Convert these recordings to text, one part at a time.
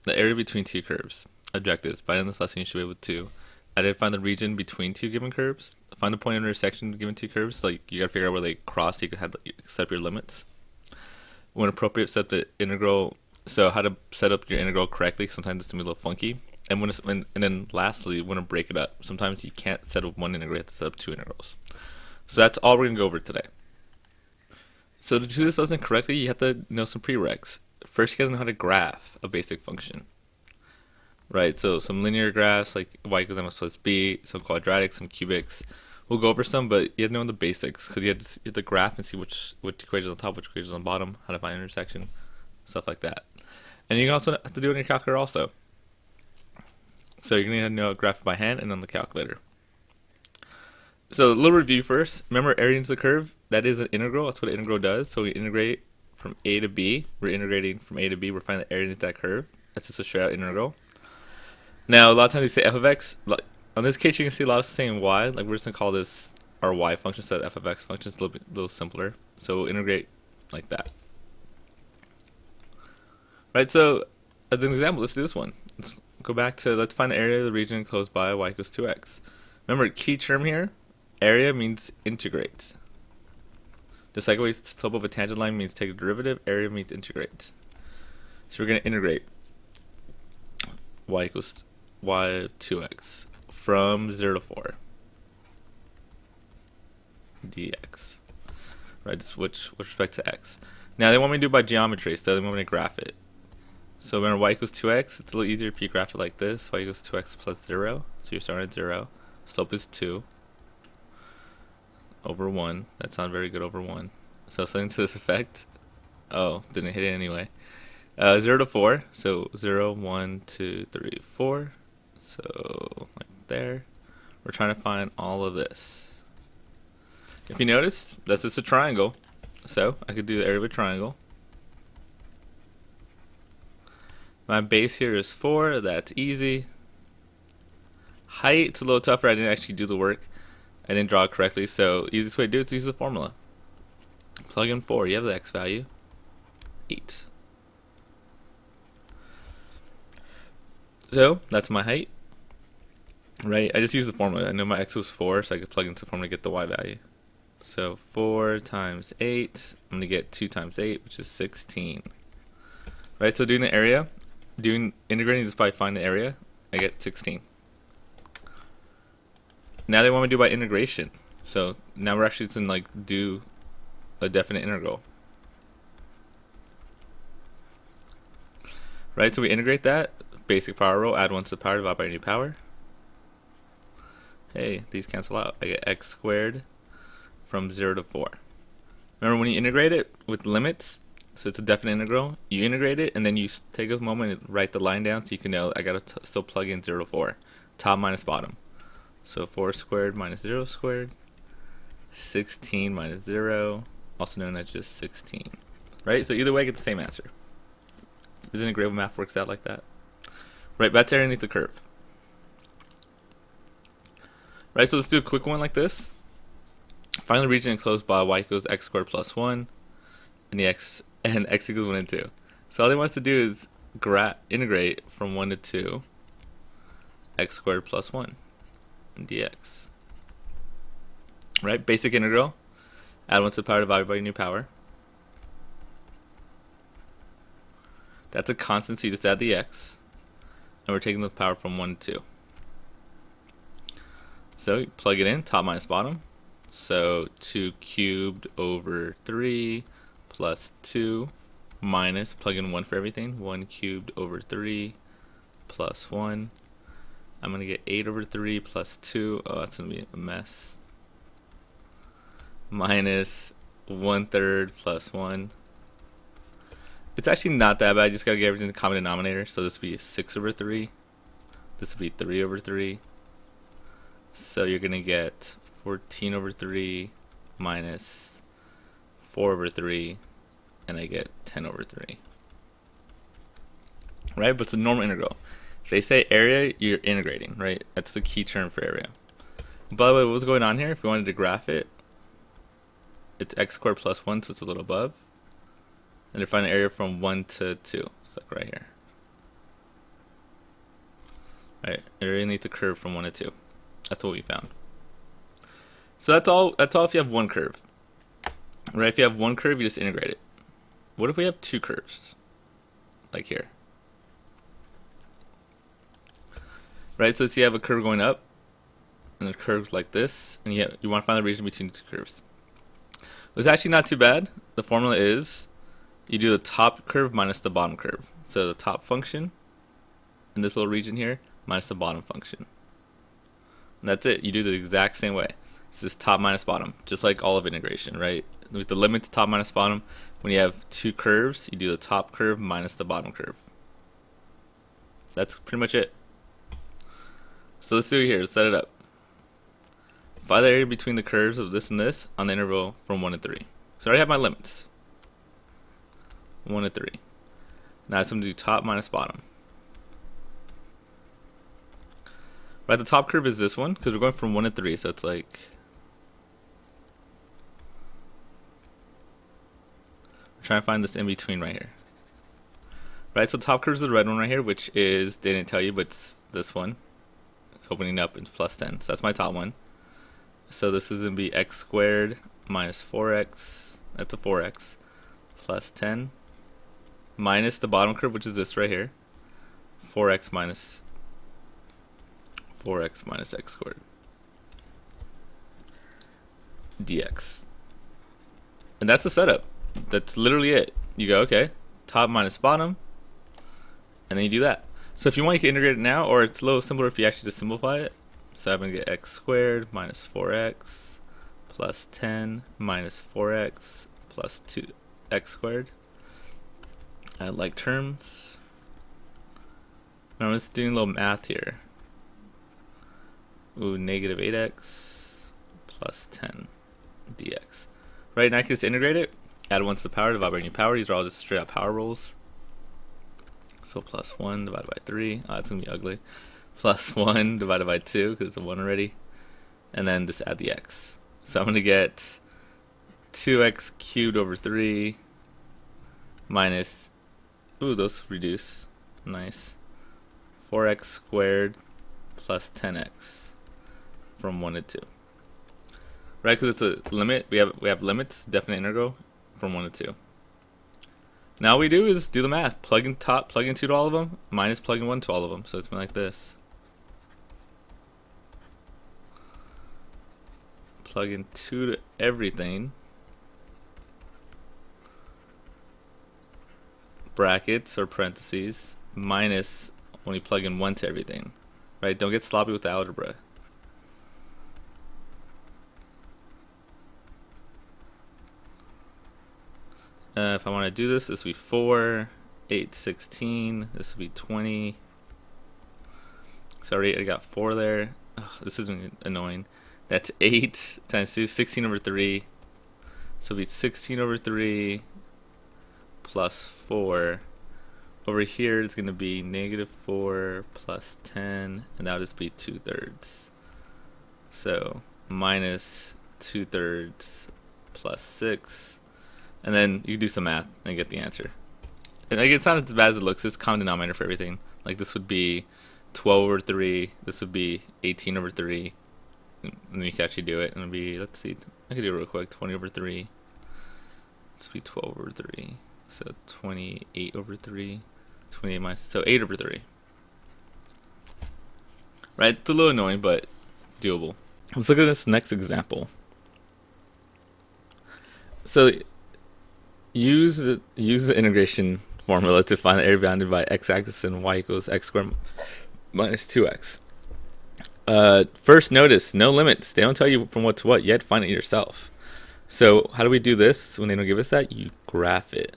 The area between two curves. Objectives. By the end of this lesson, you should be able to identify the region between two given curves. Find the point of intersection given two curves. Like you gotta figure out where they cross. So you can set up your limits. When appropriate, set the integral. So how to set up your integral correctly. Sometimes it's gonna be a little funky. And and then lastly, when to break it up. Sometimes you can't set up one integral. You have to set up two integrals. So that's all we're gonna go over today. So to do this lesson correctly, you have to know some prereqs. First, you gotta know how to graph a basic function. Right, so some linear graphs like y equals mx plus b, some quadratic, some cubics. We'll go over some, but you have to know the basics because you have to graph and see which equation is on top, which equation is on the bottom, how to find intersection, stuff like that. And you also have to do it in your calculator also. So you're going to know how to graph it by hand and on the calculator. So a little review first. Remember area into the curve? That is an integral. That's what an integral does. So we integrate from a to b. We're integrating from a to b. We're finding the area into that curve. That's just a straight out integral. Now, a lot of times we say f of x. Like, in this case, you can see a lot of saying y. Like, we're just going to call this our y function instead of f of x function. It's a little simpler. So we'll integrate like that. Right, so as an example, let's do this one. Let's go back to, let's find the area of the region enclosed by y equals 2x. Remember, key term here, area means integrate. Just like always, slope of a tangent line means take a derivative, area means integrate. So we're going to integrate y equals y 2x from 0 to 4 dx, right, just with respect to x. Now they want me to do it by geometry, so they want me to graph it. So remember y equals 2x, it's a little easier if you graph it like this. Y equals 2x plus 0, so you're starting at 0. Slope is 2 over 1. That's not very good, over 1. So something to this effect. Oh, didn't hit it anyway. 0 to 4, so 0, 1, 2, 3, 4. So, like there. We're trying to find all of this. If you notice, that's just a triangle. So, I could do the area of a triangle. My base here is 4, that's easy. Height, it's a little tougher, I didn't actually do the work. I didn't draw it correctly, so easiest way to do it is to use the formula. Plug in 4, you have the x value, 8. So, that's my height. Right, I just used the formula. I know my x was 4, so I could plug into the formula to get the y value. So 4 times 8, I'm going to get 2 times 8, which is 16. Right, so doing the area, integrating just by find the area, I get 16. Now they want me to do by integration. So now we're actually going to like do a definite integral. Right, so we integrate that, basic power rule, add 1 to the power, divide by any power. Hey, these cancel out. I get x squared from 0 to 4. Remember when you integrate it with limits, so it's a definite integral, you integrate it and then you take a moment and write the line down so you can know I gotta still plug in 0 to 4. Top minus bottom. So 4 squared minus 0 squared, 16 minus 0, also known as just 16. Right, so either way I get the same answer. Isn't it great when math works out like that? Right, that's area underneath the curve. Right, so let's do a quick one like this. Find the region enclosed by y equals x squared plus 1 and x equals 1 and 2. So all they want us to do is integrate from 1 to 2 x squared plus 1 dx. Right, basic integral. Add 1 to the power divided by a new power. That's a constant, so you just add the x. And we're taking the power from 1 to 2. So you plug it in, top minus bottom. So 2 cubed over 3 plus 2 minus, plug in 1 for everything, 1 cubed over 3 plus 1. I'm going to get 8 over 3 plus 2. Oh, that's going to be a mess. Minus 1/3 plus 1. It's actually not that bad. I just got to get everything in the common denominator. So this would be 6 over 3. This would be 3 over 3. So you're going to get 14 over 3 minus 4 over 3, and I get 10 over 3. Right, but it's a normal integral. If they say area, you're integrating, right? That's the key term for area. By the way, what's going on here? If we wanted to graph it, it's x squared plus 1, so it's a little above. And to find an area from 1 to 2, it's like right here. right? It originates a curve from 1 to 2. That's what we found. So that's all if you have one curve. Right? If you have one curve, you just integrate it. What if we have two curves? Like here. Right? So let's say you have a curve going up, and a curve like this, and you want to find the region between the two curves. It's actually not too bad. The formula is you do the top curve minus the bottom curve. So the top function in this little region here minus the bottom function. And that's it. You do the exact same way. This is top minus bottom, just like all of integration, right? With the limit to top minus bottom, when you have two curves, you do the top curve minus the bottom curve. That's pretty much it. So let's do it here. Let's set it up. Find the area between the curves of this and this on the interval from 1 to 3. So I already have my limits. 1 to 3. Now it's going to do top minus bottom. Right, the top curve is this one, because we're going from 1 to 3, so it's like... We're trying to find this in between right here. Right, so top curve is the red one right here, which is, they didn't tell you, but it's this one. It's opening up, it's plus 10, so that's my top one. So this is going to be x squared minus 4x, that's a 4x, plus 10, minus the bottom curve, which is this right here, 4x minus x squared, dx. And that's the setup. That's literally it. You go, okay, top minus bottom, and then you do that. So if you want, you can integrate it now, or it's a little simpler if you actually just simplify it. So I'm going to get x squared minus 4x plus 10 minus 4x plus 2x squared. I like terms. Now I'm just doing a little math here. Ooh, negative 8x plus 10 dx. Right, now I can just integrate it. Add 1 to the power, divide by any power. These are all just straight up power rules. So plus 1 divided by 3. Oh, that's going to be ugly. Plus 1 divided by 2, because it's a 1 already. And then just add the x. So I'm going to get 2x cubed over 3 minus... Ooh, those reduce. Nice. 4x squared plus 10x from 1 to 2. Right, because it's a limit. We have limits, definite integral, from 1 to 2. Now all we do is do the math. Plug in top, plug in 2 to all of them, minus plug in 1 to all of them. So it's been like this. Plug in 2 to everything. Brackets or parentheses, minus when you plug in 1 to everything. Right? Don't get sloppy with the algebra. If I want to do this, this would be 4, 8, 16. This would be 20. Sorry, I got 4 there. Ugh, this is annoying. That's 8 times 2, 16 over 3. So it'll be 16 over 3 plus 4. Over here it's going to be negative 4 plus 10, and that would just be 2/3. So minus 2/3 plus 6. And then you do some math and get the answer. And like, it's not as bad as it looks. It's common denominator for everything. Like this would be 12 over 3. This would be 18 over 3. And then you can actually do it. And it'll be, let's see, I can do it real quick. 20 over 3. This would be 12 over 3. So 28 over 3. 28 minus, so 8 over 3. Right? It's a little annoying, but doable. Let's look at this next example. So use the integration formula to find the area bounded by x-axis and y equals x squared minus 2x. First, notice no limits. They don't tell you from what to what. You have to find it yourself. So how do we do this when they don't give us that? You graph it.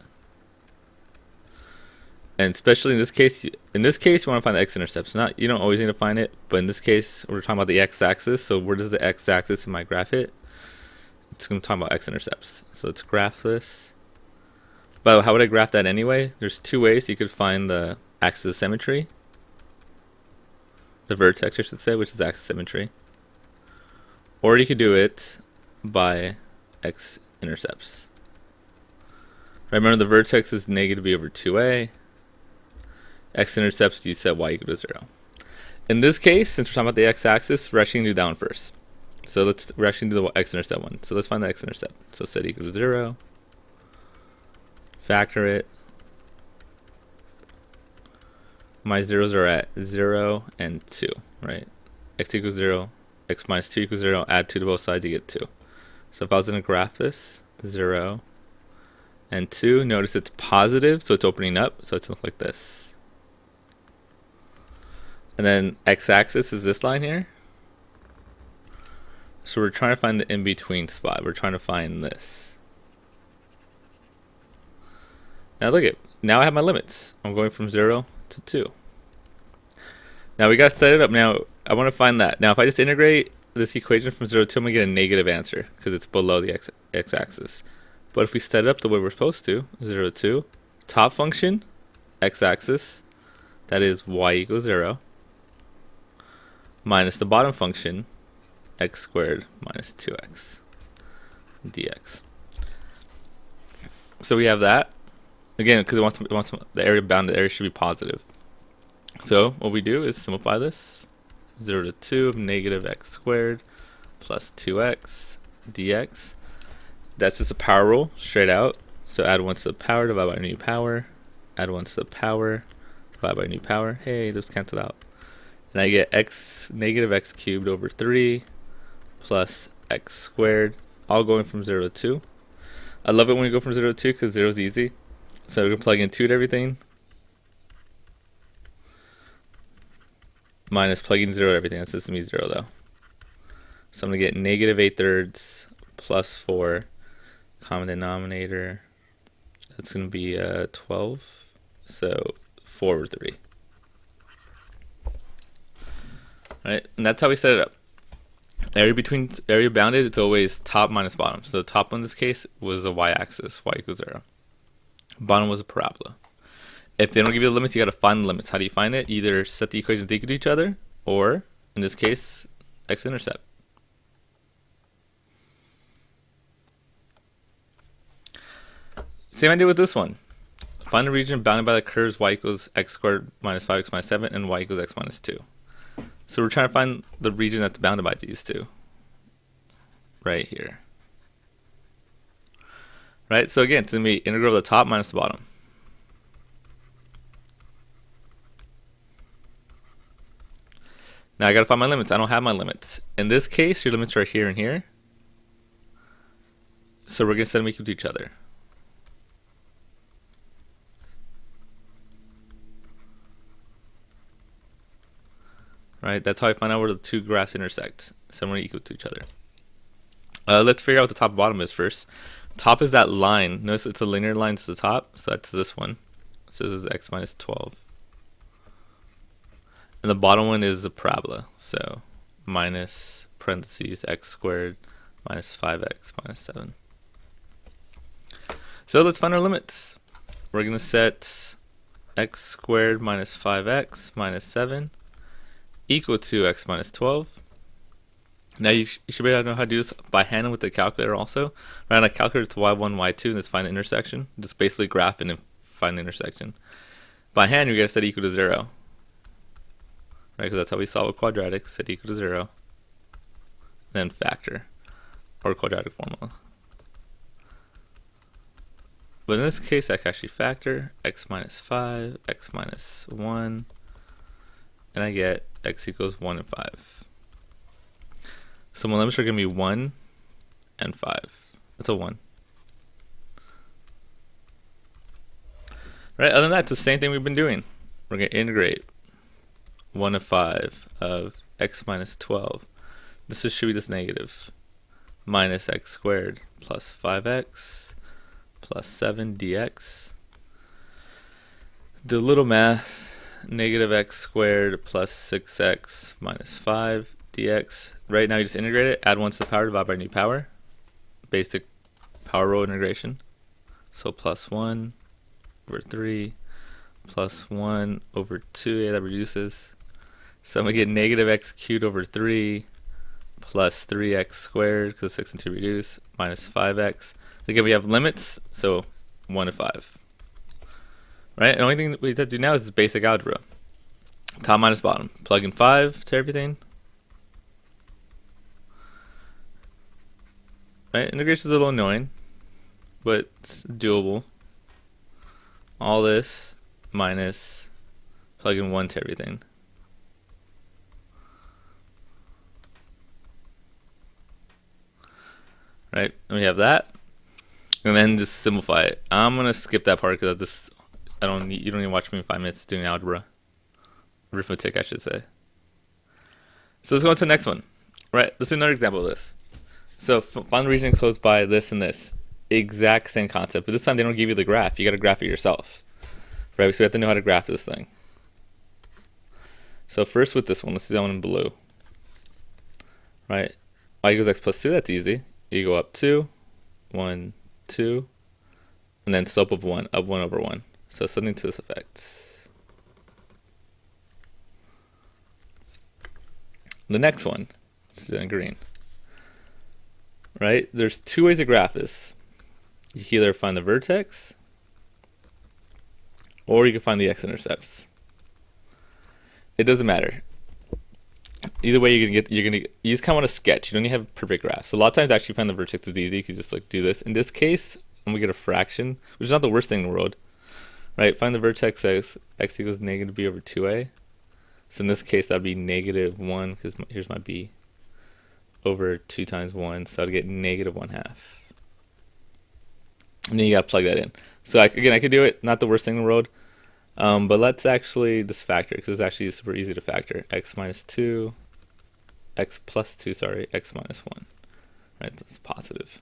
And especially in this case, you want to find the x-intercepts. You don't always need to find it, but in this case, we're talking about the x-axis. So where does the x-axis in my graph hit? It's going to talk about x-intercepts. So let's graph this. But how would I graph that anyway? There's 2 ways you could find the axis of symmetry. The vertex, I should say, which is axis of symmetry. Or you could do it by x-intercepts. Remember, the vertex is negative b over 2a. X-intercepts, you set y equal to 0. In this case, since we're talking about the x-axis, we're actually going to do that one first. So we're actually going to do the x-intercept one. So let's find the x-intercept. So set equal to 0. Factor it. My zeros are at 0 and 2, right? X equals 0, x minus 2 equals 0, add 2 to both sides, you get 2. So if I was going to graph this, 0 and 2, notice it's positive, so it's opening up, so it's going to look like this. And then x-axis is this line here. So we're trying to find the in-between spot. We're trying to find this. Now look at, now I have my limits. I'm going from 0 to 2. Now we got to set it up. Now I want to find that. Now if I just integrate this equation from 0 to 2, I'm going to get a negative answer because it's below the x-axis. But if we set it up the way we're supposed to, 0 to 2, top function, x-axis, that is y equals 0, minus the bottom function, x squared minus 2x dx. So we have that. Again, because it wants the area bounded area should be positive. So what we do is simplify this. 0 to 2 of negative x squared plus 2x dx. That's just a power rule, straight out. So add 1 to the power, divide by new power. Add 1 to the power, divide by new power. Hey, those cancel out. And I get negative x cubed over 3 plus x squared, all going from 0 to 2. I love it when you go from 0 to 2 because 0 is easy. So we're going to plug in 2 to everything. Minus plugging 0 to everything. That's just going to be 0 though. So I'm going to get negative 8/3 plus 4. Common denominator. That's going to be 12. So 4 over 3. Alright, and that's how we set it up. Area bounded, it's always top minus bottom. So the top one in this case was a y-axis, y equals 0. Bottom was a parabola. If they don't give you the limits, you got to find the limits. How do you find it? Either set the equations equal to each other, or in this case, x-intercept. Same idea with this one. Find a region bounded by the curves y equals x squared minus 5x minus 7 and y equals x minus 2. So we're trying to find the region that's bounded by these two. Right here. Right, so again, it's going to be integral of the top minus the bottom. Now I got to find my limits. I don't have my limits. In this case, your limits are here and here. So we're going to set them equal to each other. Right, that's how I find out where the two graphs intersect. Somewhere equal to each other. Let's figure out what the top and bottom is first. Top is that line. Notice it's a linear line to the top, so that's this one. So this is x minus 12. And the bottom one is the parabola. So minus parentheses x squared minus 5x minus 7. So let's find our limits. We're going to set x squared minus 5x minus 7 equal to x minus 12. Now you should be able to know how to do this by hand with the calculator also. Right on a calculator, it's y1, y2, and let's find an intersection. Just basically graph it and find the intersection. By hand, you're going to set equal to 0. Right, because that's how we solve a quadratic, set equal to 0. Then factor, or quadratic formula. But in this case, I can actually factor x minus 5, x minus 1, and I get x equals 1 and 5. So my limits are going to be 1 and 5. That's a 1. Right, other than that, it's the same thing we've been doing. We're going to integrate 1 to 5 of x minus 12. This should be this negative. Minus x squared plus 5x plus 7 dx. Do a little math. Negative x squared plus 6x minus 5 dx. Right now you just integrate it, add 1 to the power, divide by new power. Basic power rule integration. So plus 1 over 3 plus 1 over 2, yeah, that reduces. So I'm going to get negative x cubed over 3 plus 3x squared, because 6 and 2 reduce, minus 5x. Again, we have limits, so 1 to 5. Right? The only thing we have to do now is basic algebra. Top minus bottom. Plug in 5 to everything. Right, integration is a little annoying, but it's doable. All this minus plug in 1 to everything. Right, and we have that, and then just simplify it. I'm gonna skip that part because you don't need to watch me in 5 minutes doing algebra, arithmetic, I should say. So let's go on to the next one. Right, let's do another example of this. So find the region enclosed by this and this. Exact same concept, but this time they don't give you the graph. You got to graph it yourself, right? So we have to know how to graph this thing. So first with this one, let's do that one in blue. Right, y equals x plus 2. That's easy. You go up 2, 1, 2, and then slope of 1, up 1 over 1. So something to this effect. The next one, let's do it in green. Right, there's 2 ways to graph this. You can either find the vertex, or you can find the x-intercepts. It doesn't matter. Either way, you just kind of want to sketch. You don't need to have a perfect graph. So a lot of times, actually, find the vertex is easy. You can just like do this. In this case, I'm gonna get a fraction, which is not the worst thing in the world. Right, find the vertex x equals negative b over 2a. So in this case, that'd be negative 1 because here's my b over 2 times 1. So I'd get negative 1/2. And then you gotta plug that in. So again, I could do it, not the worst thing in the world. But let's actually just factor, because it's actually super easy to factor. X minus 2, x plus 2, sorry, x minus 1. Right, that's positive.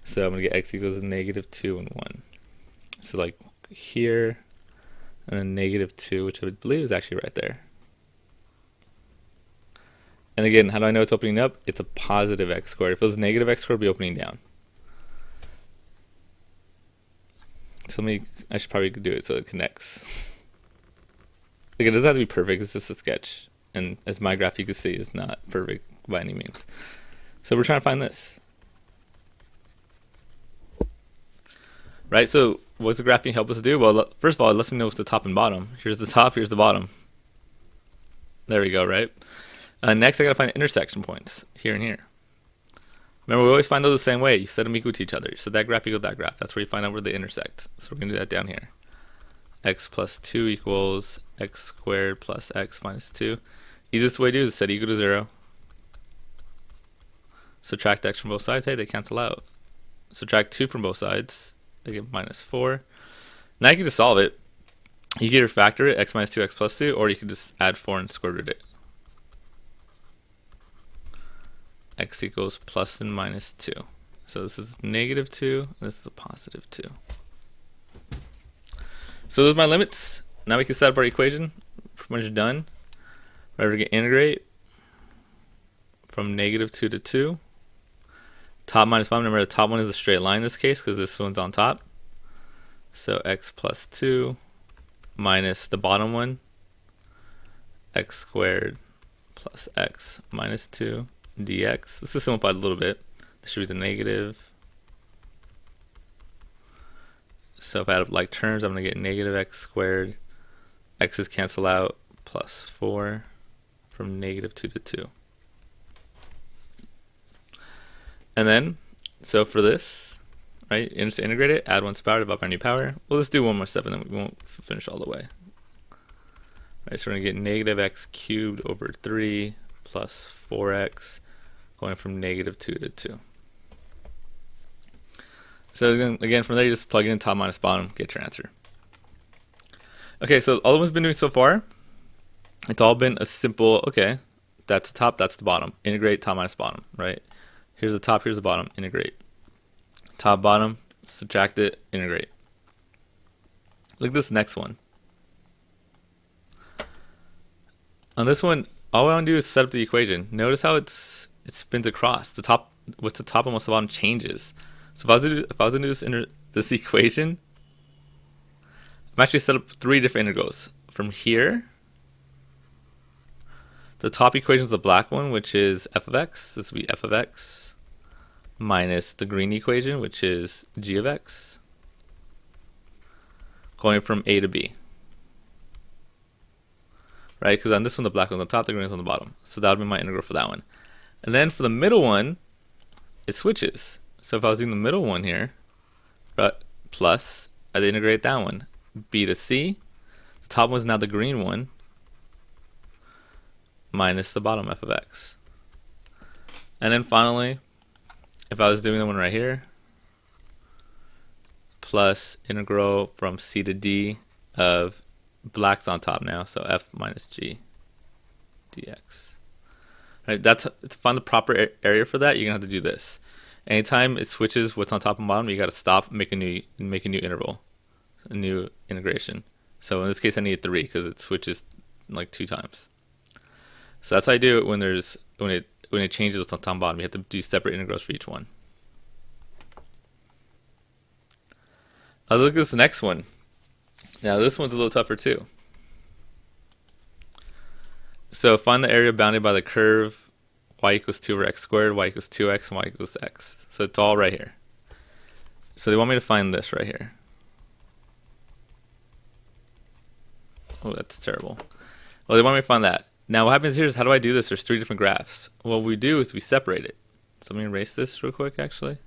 So I'm gonna get x equals negative 2 and 1. So like here, and then negative 2, which I believe is actually right there. And again, how do I know it's opening up? It's a positive x squared. If it was negative x squared, it'd be opening down. So I should probably do it so it connects. Like, it doesn't have to be perfect, it's just a sketch. And as my graph you can see is not perfect by any means. So we're trying to find this. Right, so what's the graphing help us do? Well, first of all, it lets me know what's the top and bottom. Here's the top, here's the bottom. There we go, right? Next I gotta find intersection points, here and here. Remember, we always find those the same way. You set them equal to each other. So that graph equals that graph. That's where you find out where they intersect. So we're going to do that down here. X plus 2 equals x squared plus x minus 2. Easiest way to do is set equal to 0. Subtract x from both sides. Hey, they cancel out. Subtract 2 from both sides. They get minus 4. Now you can just solve it. You can either factor it, x minus 2, x plus 2, or you can just add 4 and square root it. X equals plus and minus 2. So this is negative 2, and this is a positive 2. So those are my limits. Now we can set up our equation. Pretty much done. We're going to integrate from negative 2 to 2. Top minus bottom. Remember, the top one is a straight line in this case because this one's on top. So x plus 2 minus the bottom one, x squared plus x minus 2. dx. This is simplified a little bit. This should be the negative. So if I add like terms, I'm going to get negative x squared. X's cancel out, plus 4 from negative 2 to 2. And then, so for this, right, just integrate it, add 1 to power, divide by new power. We'll just do one more step and then we won't finish all the way. Right, so we're going to get negative x cubed over 3 plus 4x going from negative 2 to 2. So again, from there you just plug in top minus bottom, get your answer. Okay, so all we've been doing so far, it's all been a simple, okay, that's the top, that's the bottom. Integrate top minus bottom, right? Here's the top, here's the bottom, integrate. Top, bottom, subtract it, integrate. Look at this next one. On this one, all I want to do is set up the equation. Notice how it spins across. The top, what's the top and what's the bottom changes. So if I was to do this equation, I'm actually set up 3 different integrals. From here, the top equation is the black one, which is f of x. This will be f of x minus the green equation, which is g of x, going from a to b. right? Because on this one, the black one's on top, the green one's on the bottom. So that would be my integral for that one. And then for the middle one, it switches. So if I was doing the middle one here, plus, I'd integrate that one. B to C. The top one's now the green one, minus the bottom f of x. And then finally, if I was doing the one right here, plus integral from C to D of black's on top now, so f minus g dx. Right, that's to find the proper area for that. You're gonna have to do this. Anytime it switches what's on top and bottom, you got to stop, make a new interval, a new integration. So in this case, I need 3 because it switches like 2 times. So that's how I do it when it changes what's on top and bottom. You have to do separate integrals for each one. I'll look at this next one. Now this one's a little tougher too. So find the area bounded by the curve y equals 2 over x squared, y equals 2x, and y equals x. So it's all right here. So they want me to find this right here. Oh, that's terrible. Well, they want me to find that. Now what happens here is, how do I do this? There's 3 different graphs. What we do is we separate it. So let me erase this real quick, actually.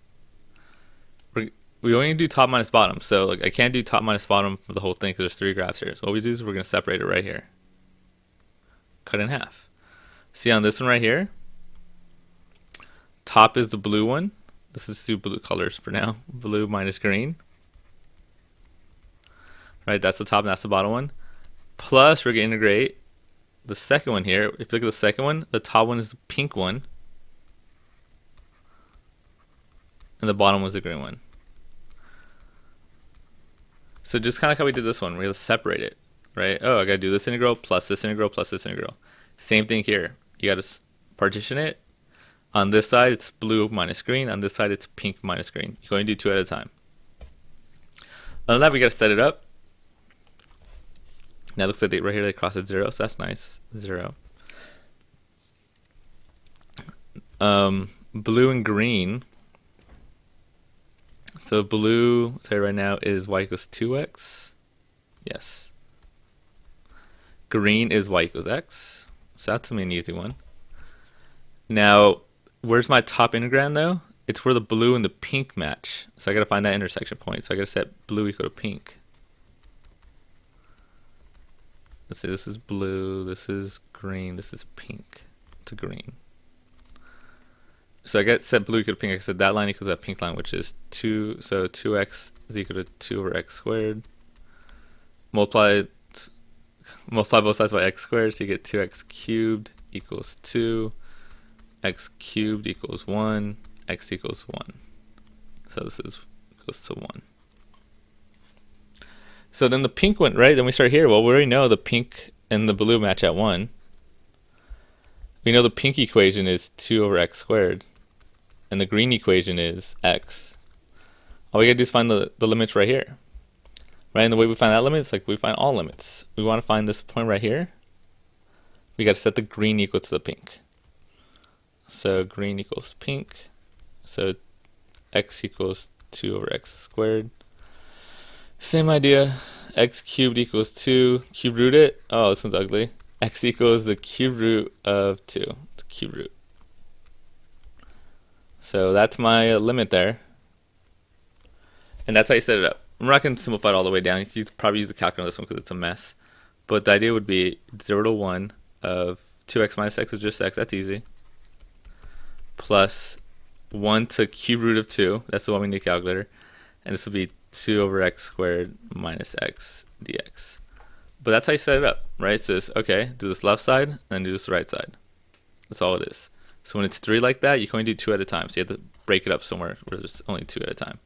We only do top minus bottom. So like I can't do top minus bottom for the whole thing because there's 3 graphs here. So what we do is we're going to separate it right here. Cut in half. See on this one right here, top is the blue one. This is 2 blue colors for now. Blue minus green. Right, that's the top and that's the bottom one. Plus we're going to integrate the second one here. If you look at the second one, the top one is the pink one. And the bottom was the green one. So just kind of like how we did this one, we're going to separate it. Right? Oh, I got to do this integral plus this integral plus this integral. Same thing here. You got to partition it. On this side, it's blue minus green. On this side, it's pink minus green. You're going to do 2 at a time. Other than that, we got to set it up. Now it looks like right here they cross at 0, so that's nice. 0. Blue and green. So blue, say right now, is y equals 2x. Yes. Green is y equals x. So that's an easy one. Now, where's my top integrand though? It's where the blue and the pink match. So I gotta find that intersection point. So I gotta set blue equal to pink. Let's say this is blue, this is green, this is pink to green. So I get set blue equal to pink. I said that line equals that pink line, which is 2. So 2x is equal to 2 over x squared. Multiply both sides by x squared, so you get 2x cubed equals 2. X cubed equals 1. X equals 1. So this goes to 1. So then the pink one, right? Then we start here. Well, we already know the pink and the blue match at 1. We know the pink equation is 2 over x squared. And the green equation is x. All we gotta do is find the limits right here. Right, and the way we find that limit is like we find all limits. We want to find this point right here. We got to set the green equal to the pink. So green equals pink. So x equals 2 over x squared. Same idea. X cubed equals 2. Cube root it. Oh, this one's ugly. X equals the cube root of 2. It's cube root. So that's my limit there. And that's how you set it up. I'm not going to simplify it all the way down. You could probably use the calculator on this one because it's a mess. But the idea would be 0 to 1 of 2x minus x is just x. That's easy. Plus 1 to cube root of 2. That's the one we need a calculator. And this will be 2 over x squared minus x dx. But that's how you set it up, right? It says, okay, do this left side and then do this right side. That's all it is. So when it's 3 like that, you can only do 2 at a time. So you have to break it up somewhere where there's only 2 at a time.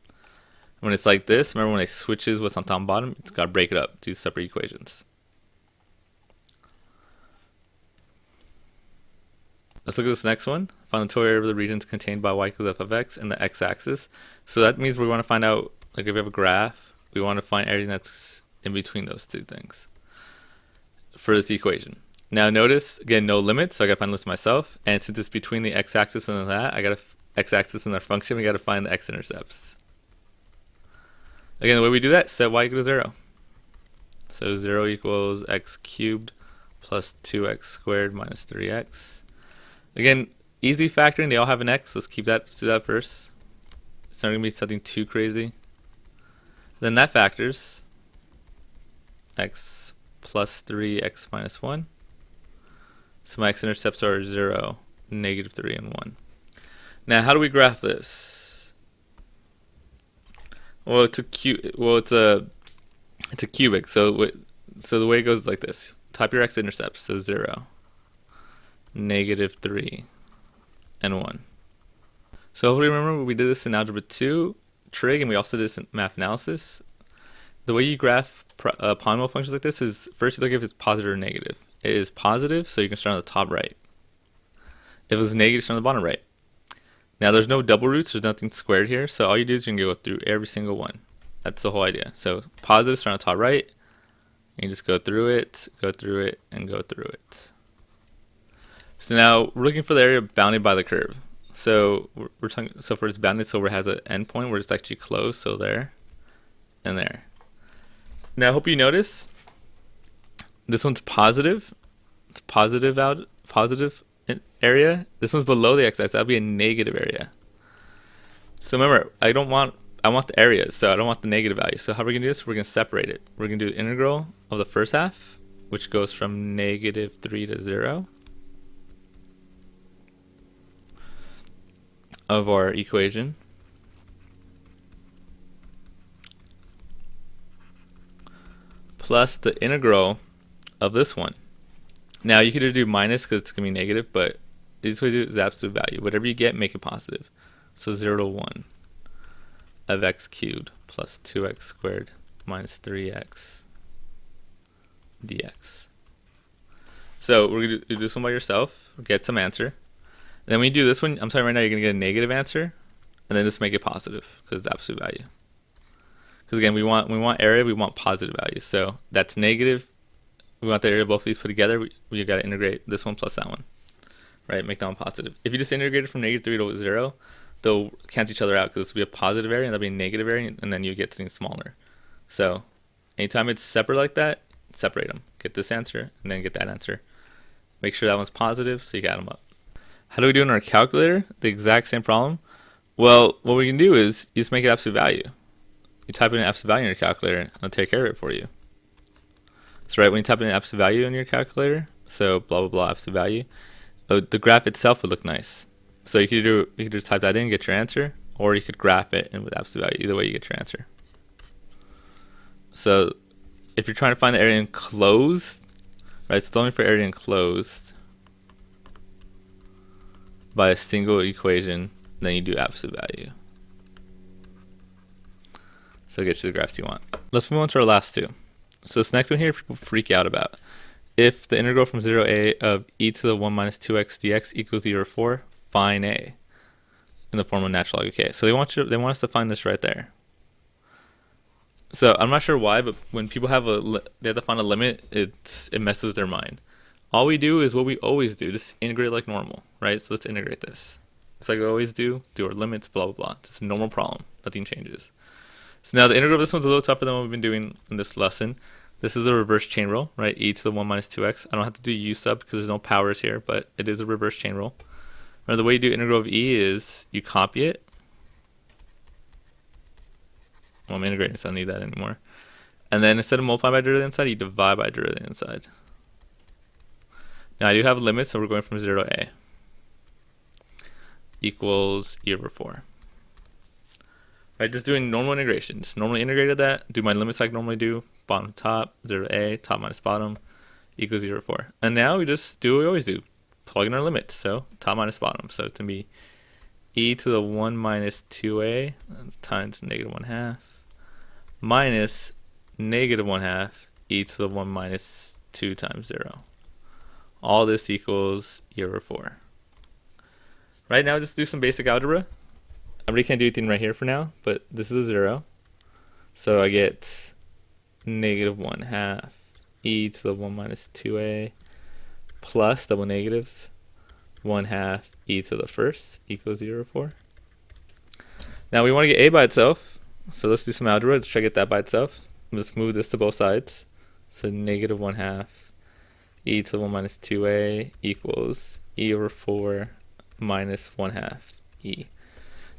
When it's like this, remember when it switches what's on top and bottom, it's got to break it up, do separate equations. Let's look at this next one. Find the total area of the regions contained by y equals f of x and the x-axis. So that means we want to find out, like if we have a graph, we want to find everything that's in between those 2 things for this equation. Now notice, again, no limits, so I got to find the limits myself. And since it's between the x-axis and that, I got to x-axis and our function, we got to find the x-intercepts. Again, the way we do that, set y equals 0. So 0 equals x cubed plus 2x squared minus 3x. Again, easy factoring, they all have an x. Let's keep that, let's do that first. It's not going to be something too crazy. Then that factors x plus 3x minus 1. So my x-intercepts are 0, negative 3, and 1. Now, how do we graph this? Well, it's a cubic. So the way it goes is like this. Type your x-intercepts, so 0, negative 3, and 1. So hopefully remember we did this in Algebra 2 trig, and we also did this in math analysis. The way you graph polynomial functions like this is first you look if it's positive or negative. It is positive, so you can start on the top right. If it's negative, start on the bottom right. Now there's no double roots, there's nothing squared here, so all you do is you can go through every single one. That's the whole idea. So positive, start on the top right. You just go through it, and go through it. So now we're looking for the area bounded by the curve. So we're talking. So for it's bounded, so where it has an endpoint where it's actually closed. So there, and there. Now I hope you notice this one's positive. It's positive area. This one's below the x-axis. That'll be a negative area. So remember, I want the area, so I don't want the negative value. So how are we gonna do this? We're gonna separate it. We're gonna do the integral of the first half, which goes from negative 3 to 0 of our equation, plus the integral of this one. Now you could either do minus because it's gonna be negative, but the easiest way to do it is absolute value. Whatever you get, make it positive. So 0 to 1 of x cubed plus 2x squared minus 3x dx. So we're going to do this one by yourself, get some answer. And then when you do this one, I'm telling you right now, you're going to get a negative answer, and then just make it positive because it's absolute value. Because again, we want area, we want positive values. So that's negative. We want the area of both of these put together. We got to integrate this one plus that one, right? Make that one positive. If you just integrate it from negative 3 to 0, they'll cancel each other out because this will be a positive area and that'll be a negative area, and then you get something smaller. So anytime it's separate like that, separate them. Get this answer and then get that answer. Make sure that one's positive so you can add them up. How do we do in our calculator? The exact same problem. Well, what we can do is you just make it absolute value. You type in an absolute value in your calculator and it'll take care of it for you. So right when you type in an absolute value in your calculator, so blah blah blah absolute value, the graph itself would look nice. So you could just type that in, get your answer, or you could graph it in with absolute value. Either way, you get your answer. So if you're trying to find the area enclosed, right? So it's only for area enclosed by a single equation, then you do absolute value. So it gets you the graphs you want. Let's move on to our last two. So this next one here, people freak out about. If the integral from 0a of e to the 1 minus 2x dx equals 0 to 4, find a in the form of natural log k. So they want us to find this right there. So I'm not sure why, but when people they have to find a limit, it messes their mind. All we do is what we always do, just integrate like normal, right? So let's integrate this. It's like we always do our limits, blah blah blah. It's a normal problem. Nothing changes. So now the integral of this one's a little tougher than what we've been doing in this lesson. This is a reverse chain rule, right? E to the 1 minus 2x. I don't have to do u sub because there's no powers here, but it is a reverse chain rule. Now the way you do integral of e is you copy it. Well, I'm integrating, so I don't need that anymore. And then instead of multiply by derivative inside, you divide by derivative inside. Now I do have limits, so we're going from 0 to a equals e over 4. Right, just doing normal integration. Just normally integrated that, do my limits like I normally do, bottom to top, 0 to a, top minus bottom, equals 0 to 4. And now we just do what we always do, plug in our limits, so top minus bottom. So to be e to the 1 minus 2a times negative 1/2 minus negative 1/2 e to the 1 minus 2 times 0. All this equals e over 4. Right now, just do some basic algebra. I really can't do anything right here for now, but this is a 0. So I get negative 1/2 e to the 1 minus 2a plus double negatives 1/2 e to the first equals 0 to 4. Now we want to get a by itself, so let's do some algebra. Let's try to get that by itself. Let's move this to both sides. So negative 1/2 e to the 1 minus 2a equals e over 4 minus 1/2 e.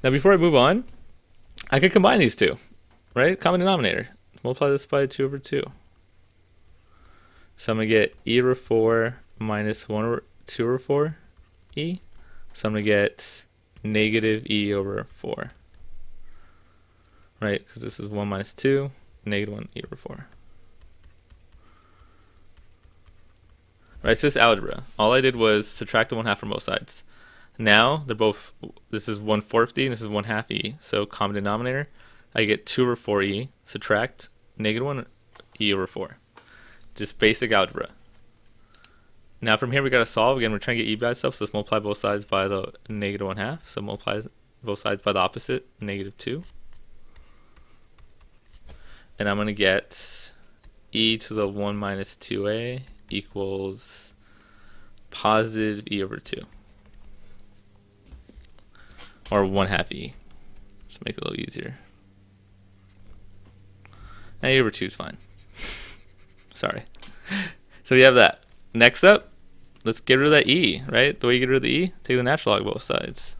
Now before I move on, I could combine these two, right? Common denominator. Multiply this by 2 over 2. So I'm going to get e over 4 minus 1 over 2 over 4 e. So I'm going to get negative e over 4. Right? Because this is 1 minus 2, negative 1 e over 4. Right, so this is algebra. All I did was subtract the 1/2 from both sides. Now they're both, this is 1/4 e and this is 1/2 e. So common denominator, I get 2 over 4 e, subtract negative 1 e over 4. Just basic algebra. Now from here we got to solve. Again, we're trying to get e by itself, so let's multiply both sides by the negative 1/2. So multiply both sides by the opposite, negative 2. And I'm going to get e to the 1 minus 2a equals positive e over 2. Or 1/2 e. Just make it a little easier. And e over 2 is fine. Sorry. So we have that. Next up, let's get rid of that e, right? The way you get rid of the e, take the natural log of both sides.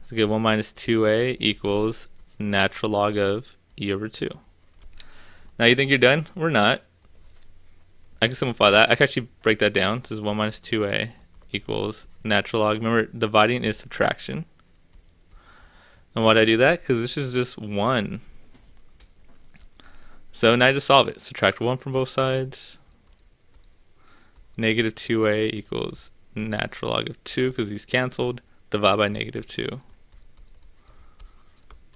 So get 1 minus 2a equals natural log of e over 2. Now you think you're done? We're not. I can simplify that. I can actually break that down. This is 1 minus 2a equals natural log. Remember, dividing is subtraction. And why did I do that? Because this is just 1. So now I just solve it. Subtract 1 from both sides. Negative 2a equals natural log of 2 because these canceled. Divide by negative 2.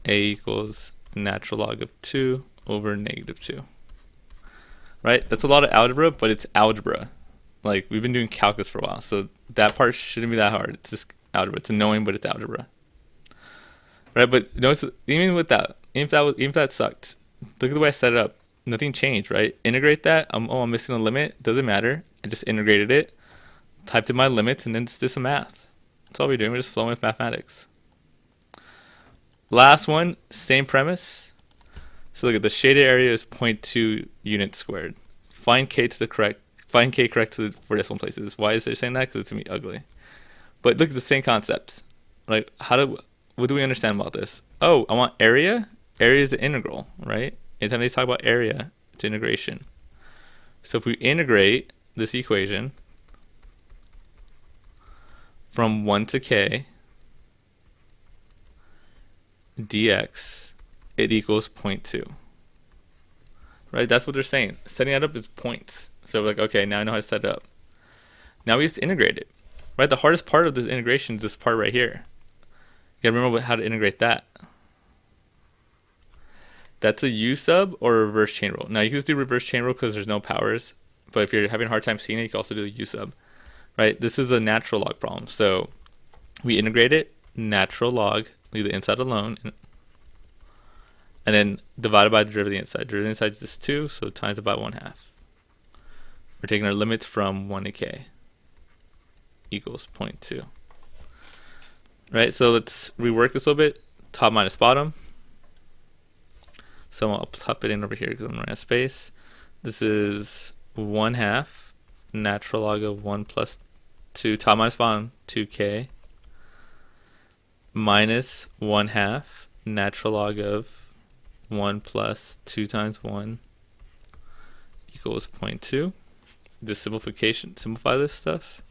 A equals natural log of 2 over negative 2. Right? That's a lot of algebra, but it's algebra. Like, we've been doing calculus for a while, so that part shouldn't be that hard. It's just algebra. It's annoying, but it's algebra. Right? But notice, even with that, even if that sucked, look at the way I set it up. Nothing changed, right? Integrate that. I'm missing a limit. Doesn't matter. I just integrated it, typed in my limits, and then just did some math. That's all we're doing. We're just flowing with mathematics. Last one, same premise. So look at the shaded area is 0.2 units squared. Find k correct for decimal places. Why is it saying that? Because it's gonna be ugly. But look at the same concepts. Like, what do we understand about this? Oh, I want area. Area is the integral, right? Anytime they talk about area, it's integration. So if we integrate this equation from 1 to k dx, it equals 0.2. Right? That's what they're saying. Setting that up is points. So we're like, okay, now I know how to set it up. Now we just integrate it. Right? The hardest part of this integration is this part right here. You gotta remember how to integrate that. That's a U sub or a reverse chain rule. Now you can just do reverse chain rule because there's no powers. But if you're having a hard time seeing it, you can also do the U sub. Right? This is a natural log problem. So we integrate it, natural log, leave the inside alone, and then divided by the derivative of the inside. Derivative of the inside is just 2, so times it by 1/2. We're taking our limits from 1 to k equals 0.2. Right, so let's rework this a little bit. Top minus bottom. So I'll type it in over here because I'm running out of space. This is 1/2 natural log of 1 plus 2, top minus bottom, 2k, minus 1/2 natural log of 1 plus 2 times 1 equals 0.2. Just simplify this stuff.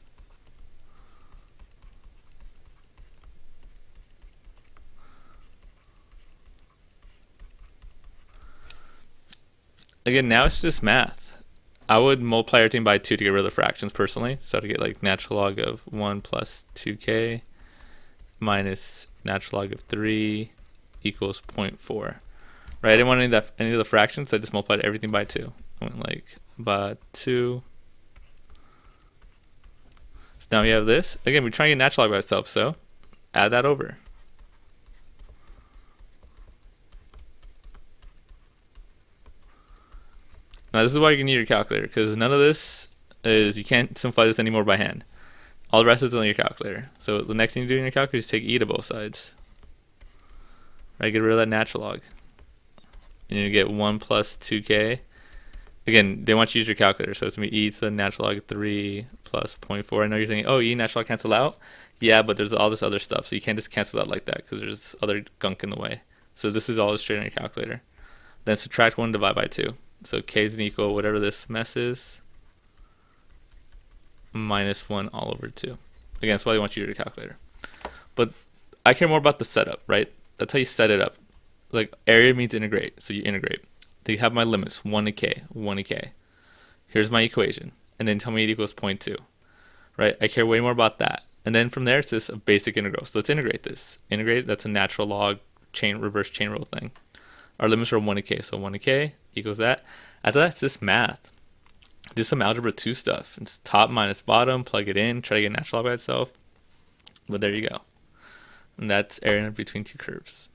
Again, now it's just math. I would multiply everything by 2 to get rid of the fractions personally. So to get like natural log of 1 plus 2k minus natural log of 3 equals 0.4. Right, I didn't want any of the fractions, so I just multiplied everything by 2. I went like by 2. So now we have this. Again, we're trying to get natural log by itself, so add that over. Now this is why you need your calculator, because none of this is, you can't simplify this anymore by hand. All the rest is on your calculator. So the next thing you do in your calculator is take e to both sides. Right, get rid of that natural log. And you get 1 plus 2k. Again, they want you to use your calculator, so it's going to be e to the natural log of 3 plus zero point 0.4. I know you're thinking, oh, e natural log cancel out? Yeah, but there's all this other stuff, so you can't just cancel out like that because there's other gunk in the way. So this is all straight on your calculator. Then subtract 1, divide by 2. So k is an equal whatever this mess is, minus 1 all over 2. Again, that's why they want you to use your calculator. But I care more about the setup, right? That's how you set it up. Like, area means integrate, so you integrate. They have my limits, 1 to k, 1 to k. Here's my equation. And then tell me it equals 0.2. Right? I care way more about that. And then from there, it's just a basic integral. So let's integrate this. Integrate, that's a natural log reverse chain rule thing. Our limits are 1 to k, so 1 to k equals that. After that, it's just math. Just some algebra 2 stuff. It's top minus bottom, plug it in, try to get natural log by itself. But there you go. And that's area between two curves.